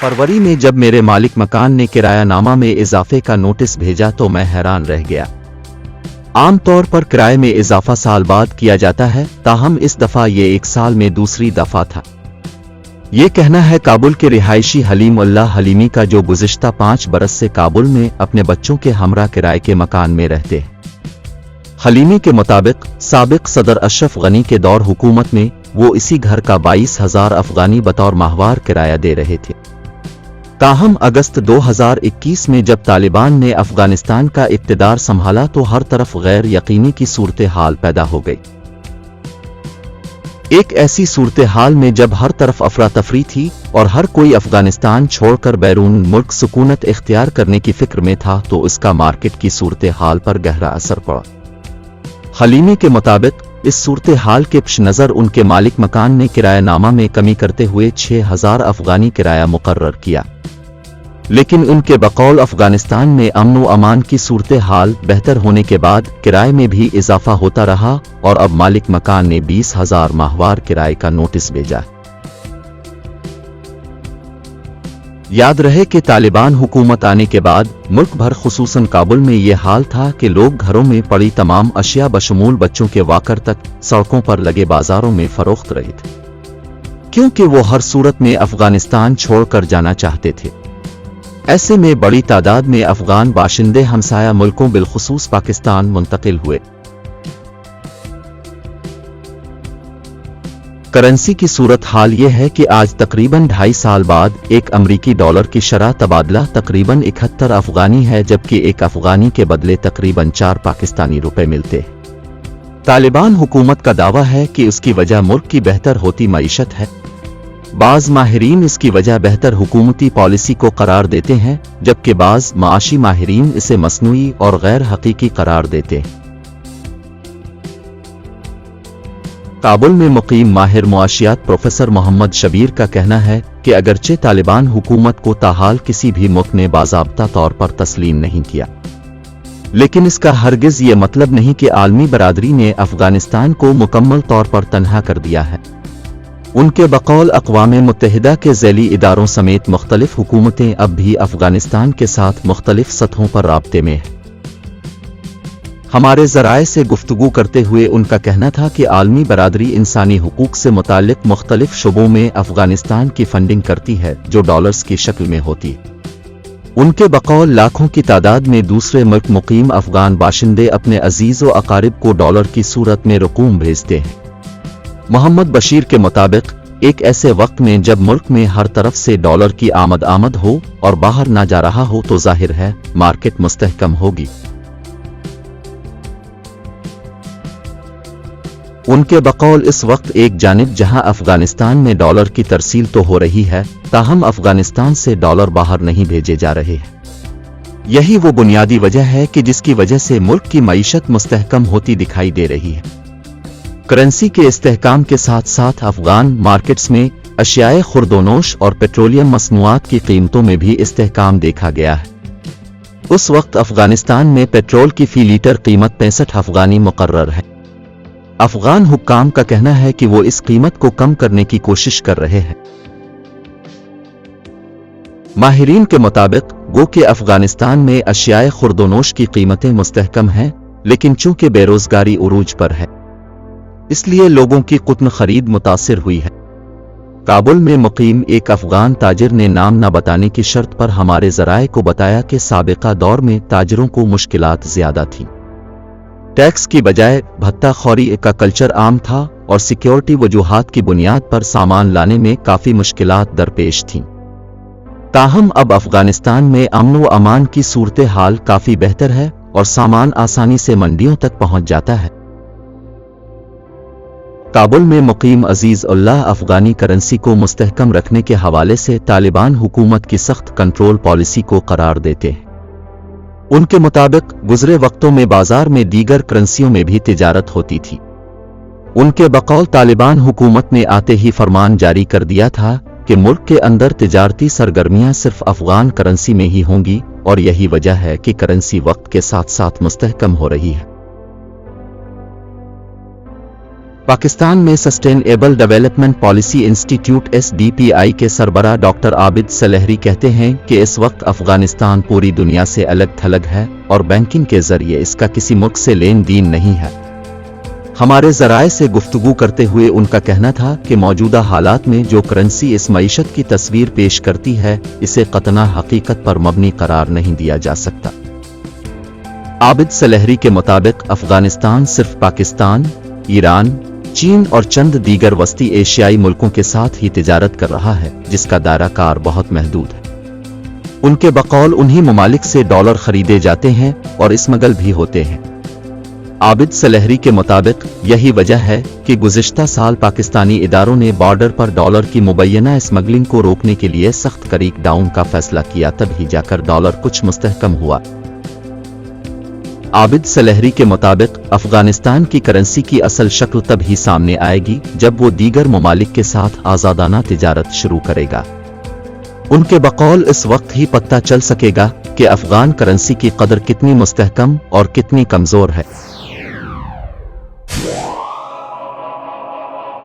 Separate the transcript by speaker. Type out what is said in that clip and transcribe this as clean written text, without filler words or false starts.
Speaker 1: फरवरी में जब मेरे मालिक मकान ने किराया नामा में इजाफे का नोटिस भेजा तो मैं हैरान रह गया। आम तौर पर किराए में इजाफा साल बाद किया जाता है, ताहम इस दफा ये 1 साल में दूसरी दफा था। ये कहना है काबुल के रिहायशी हलीम उल्लाह हलीमी का, जो गुज़िश्ता 5 बरस से काबुल में अपने बच्चों के हमरा किराए के मकान में रहते हैं। हलीमी के मुताबिक साबिक सदर अशरफ गनी के दौर हुकूमत में वो इसी घर का 22,000 अफगानी बतौर माहवार किराया दे रहे थे। ताहम अगस्त 2021 में जब तालिबान ने अफगानिस्तान का इक़्तिदार संभाला तो हर तरफ गैर यकीनी की सूरत हाल पैदा हो गई। एक ऐसी सूरत हाल में जब हर तरफ अफरा तफरी थी और हर कोई अफगानिस्तान छोड़कर बैरून मुल्क सुकूनत इख्तियार करने की फिक्र में था, तो इसका मार्केट की सूरत हाल पर गहरा असर पड़ा। हलीमी के मुताबिक इस सूरत हाल के पेश नज़र उनके मालिक मकान ने किरायानामा में कमी करते हुए 6,000 अफगानी किराया मुकर्रर किया, लेकिन उनके बकौल अफगानिस्तान में अमन व अमान की सूरत हाल बेहतर होने के बाद किराए में भी इजाफा होता रहा और अब मालिक मकान ने 20,000 माहवार किराए का नोटिस भेजा। याद रहे कि तालिबान हुकूमत आने के बाद मुल्क भर खुसूसन काबुल में ये हाल था कि लोग घरों में पड़ी तमाम अशिया बशमूल बच्चों के वाकर तक सड़कों पर लगे बाजारों में फरोख्त रहे थे, क्योंकि वो हर सूरत में अफगानिस्तान छोड़कर जाना चाहते थे। ऐसे में बड़ी तादाद में अफगान बाशिंदे हमसाया मुल्कों बिलखुसूस पाकिस्तान मुंतकिल हुए। करेंसी की सूरत हाल ये है कि आज तकरीबन 2.5 साल बाद एक अमरीकी डॉलर की शरह तबादला तकरीबन 71 अफगानी है, जबकि एक अफगानी के बदले तकरीबन 4 पाकिस्तानी रुपए मिलते हैं। तालिबान हुकूमत का दावा है कि उसकी वजह मुल्क की बेहतर होती मईशत है। बाज़ माहिरीन इसकी वजह बेहतर हुकूमती पॉलिसी को करार देते हैं, जबकि बाज़ माशी माहिरीन इसे मसनूई और गैर हकीकी करार देते हैं। काबुल में मुकीम माहिर मुआशियात प्रोफेसर मोहम्मद शबीर का कहना है कि अगरचे तालिबान हुकूमत को ताहाल किसी भी मुल्क ने बाज़ाब्ता तौर पर तस्लीम नहीं किया, लेकिन इसका हरगिज़ ये मतलब नहीं कि आलमी बरादरी ने अफगानिस्तान को मुकम्मल तौर पर तन्हा कर दिया है। उनके बकौल अक़वाम मुत्तहिदा के ज़ैली इदारों समेत मुख्तलिफ हुकूमतें अब भी अफगानिस्तान के साथ मुख्तलिफ सतहों पर राब्ते में हैं। हमारे ज़राए से गुफ्तगू करते हुए उनका कहना था कि आलमी बरादरी इंसानी हुकूक से मुताल्लिक़ मुख्तलिफ शुबों में अफगानिस्तान की फंडिंग करती है, जो डॉलर्स की शक्ल में होती है। उनके बकौल लाखों की तादाद में दूसरे मुल्क मुकीम अफगान बाशिंदे अपने अजीज़ व अकारिब को डॉलर की सूरत में रकूम भेजते हैं। मोहम्मद बशीर के मुताबिक एक ऐसे वक्त में जब मुल्क में हर तरफ से डॉलर की आमद हो और बाहर ना जा रहा हो, तो जाहिर है मार्केट मुस्तहकम होगी। उनके बकौल इस वक्त एक जानिब जहां अफगानिस्तान में डॉलर की तरसील तो हो रही है, ताहम अफगानिस्तान से डॉलर बाहर नहीं भेजे जा रहे हैं। यही वो बुनियादी वजह है कि जिसकी वजह से मुल्क की मईशत मुस्तहकम होती दिखाई दे रही है। करेंसी के इस्तेहकाम के साथ साथ अफगान मार्केट्स में अशियाए खुर्दोनोश और पेट्रोलियम मसनूआत की कीमतों में भी इस्तेहकाम देखा गया है। उस वक्त अफगानिस्तान में पेट्रोल की फी लीटर कीमत 65 अफगानी मुकर्रर है। अफगान हुक्काम का कहना है कि वो इस कीमत को कम करने की कोशिश कर रहे हैं। माहिरीन के मुताबिक गो कि अफगानिस्तान में अशियाए खुर्दोनोश की कीमतें मुस्तहकम हैं, लेकिन चूंकि बेरोजगारी उरूज पर है, इसलिए लोगों की कुतन खरीद मुतासिर हुई है। काबुल में मुकीम एक अफगान ताजिर ने नाम न बताने की शर्त पर हमारे ज़राए को बताया कि साबिका दौर में ताजिरों को मुश्किलात ज्यादा थीं। टैक्स की बजाय भत्ताखोरी का कल्चर आम था और सिक्योरिटी वजूहात की बुनियाद पर सामान लाने में काफी मुश्किलात दरपेश थीं। ताहम अब अफगानिस्तान में अमन व अमान की सूरत हाल काफी बेहतर है और सामान आसानी से मंडियों तक पहुंच जाता है। काबुल में मुकीम अजीज उल्लाह अफगानी करेंसी को मुस्तहकम रखने के हवाले से तालिबान हुकूमत की सख्त कंट्रोल पॉलिसी को करार देते हैं। उनके मुताबिक गुजरे वक्तों में बाजार में दीगर करेंसियों में भी तिजारत होती थी। उनके बकौल तालिबान हुकूमत ने आते ही फरमान जारी कर दिया था कि मुल्क के अंदर तिजारती सरगर्मियां सिर्फ अफगान करेंसी में ही होंगी और यही वजह है कि करेंसी वक्त के साथ साथ मुस्तहकम हो रही है। पाकिस्तान में sustainable development policy institute SDPI के सरबराह डॉक्टर आबिद सलेहरी कहते हैं कि इस वक्त अफगानिस्तान पूरी दुनिया से अलग थलग है और बैंकिंग के जरिए इसका किसी मुल्क से लेन देन नहीं है। हमारे ज़राए से गुफ्तगू करते हुए उनका कहना था कि मौजूदा हालात में जो करेंसी इस मईशत की तस्वीर पेश करती है, इसे कतना हकीकत पर मबनी करार नहीं दिया जा सकता। आबिद सलेहरी के मुताबिक अफगानिस्तान सिर्फ पाकिस्तान, ईरान, चीन और चंद दीगर वस्ती एशियाई मुल्कों के साथ ही तिजारत कर रहा है, जिसका दायरा कार बहुत महदूद है। उनके बकौल उन्हीं ममालिक से डॉलर खरीदे जाते हैं और स्मगल भी होते हैं। आबिद सलेहरी के मुताबिक यही वजह है कि गुज़िश्ता साल पाकिस्तानी इदारों ने बॉर्डर पर डॉलर की मुबैना स्मगलिंग को रोकने के लिए सख्त क्रैक डाउन का फैसला किया, तभी जाकर डॉलर कुछ मुस्तहकम हुआ। आबिद सलेहरी के मुताबिक अफगानिस्तान की करेंसी की असल शक्ल तब ही सामने आएगी जब वो दीगर ममालिक के साथ आज़ादाना तिजारत शुरू करेगा। उनके बकौल इस वक्त ही पता चल सकेगा कि अफगान करेंसी की कदर कितनी मुस्तहकम और कितनी कमज़ोर है।